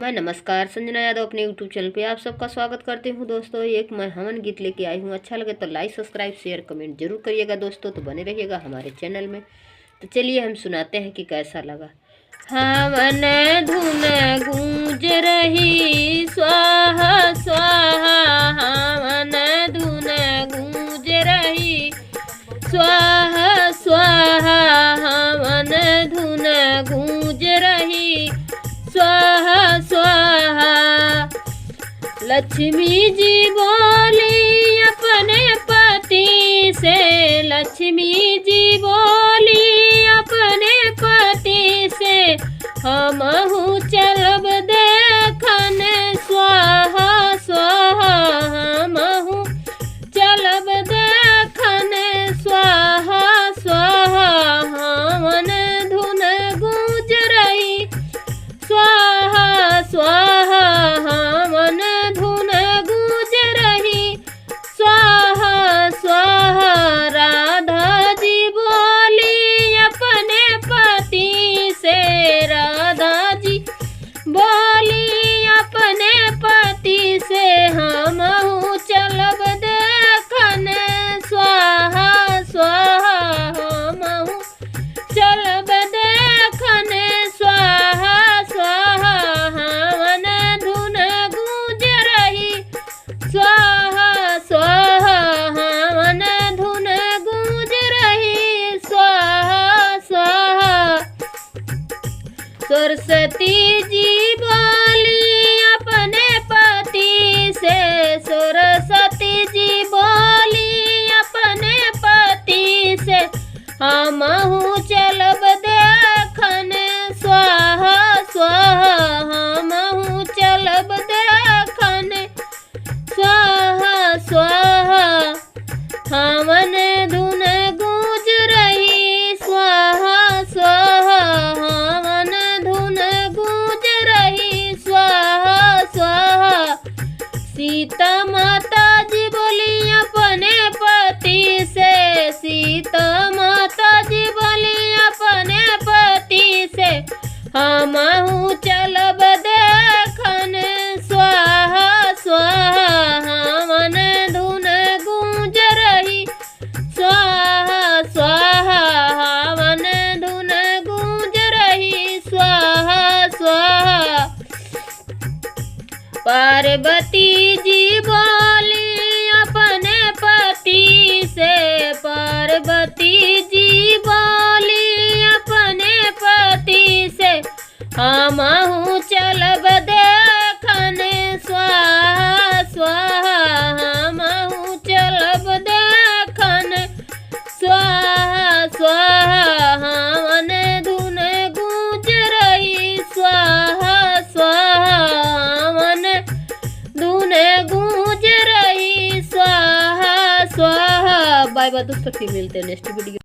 मैं नमस्कार संजना यादव अपने यूट्यूब चैनल पे आप सबका स्वागत करती हूँ। दोस्तों एक मैं हवन गीत लेके आई हूँ। अच्छा लगे तो लाइक सब्सक्राइब शेयर कमेंट जरूर करिएगा दोस्तों। तो बने रहिएगा हमारे चैनल में। तो चलिए हम सुनाते हैं कि कैसा लगा। हवन धुन गूंज रही स्वाहा स्वाहा, हवन धुन गूंज रही स्वाहा स्वाहा, हवन धुन गूंज रही स्वाहा स्वाहा। लक्ष्मी जी बोली अपने पति से, लक्ष्मी जी बोली अपने पति से, हमहु चलब देखन स्वाहा स्वाहा, हमहु चलब देखन स्वाहा स्वाहा। हवन धुन गूंज रही स्वाहा स्वाहा, हवन धुन गूंज रही स्वाहा स्वाहा। राधा जी बोली अपने पति से, राधा जी बोली अपने पति से, हमहु चलब देखन स्वाहा स्वाहा, हमहु चलब देखन स्वाहा स्वाहा। हवन धुन गूंज रही स्वाहा स्वाहा, हवन धुन गूंज रही स्वाहा स्वाहा। सरस्वती जी बोली अपने पति से, सरस्वती जी बोली अपने पति से, हमहु चलब देखन स्वाहा स्वाहा, हमहु चलब देखन स्वाहा स्वाहा। हवन धुन गूंज रही स्वाहा स्वाहा, हवन धुन गूंज रही स्वाहा स्वाहा। सीता माता जी बोली अपने पति से, सीता माता जी बोली अपने पति से, हमहु चलब देखन स्वाहा स्वाहा। हवन धुन गूंज रही स्वाहा स्वाहा, हवन धुन गूंज रही स्वाहा स्वाहा। पार्वती जी बोली अपने पति से, पार्वती जी बोली अपने पति से, हमहु चलब देखन स्वाहा स्वाहा, हमहु चलब देखन स्वाहा स्वाहा। हवन धुन गूंज रही स्वाहा स्वाहा, हवन धुन गूंज रही स्वाहा स्वाहा। बाय बाय दोस्तों, फिर मिलते हैं नेक्स्ट वीडियो।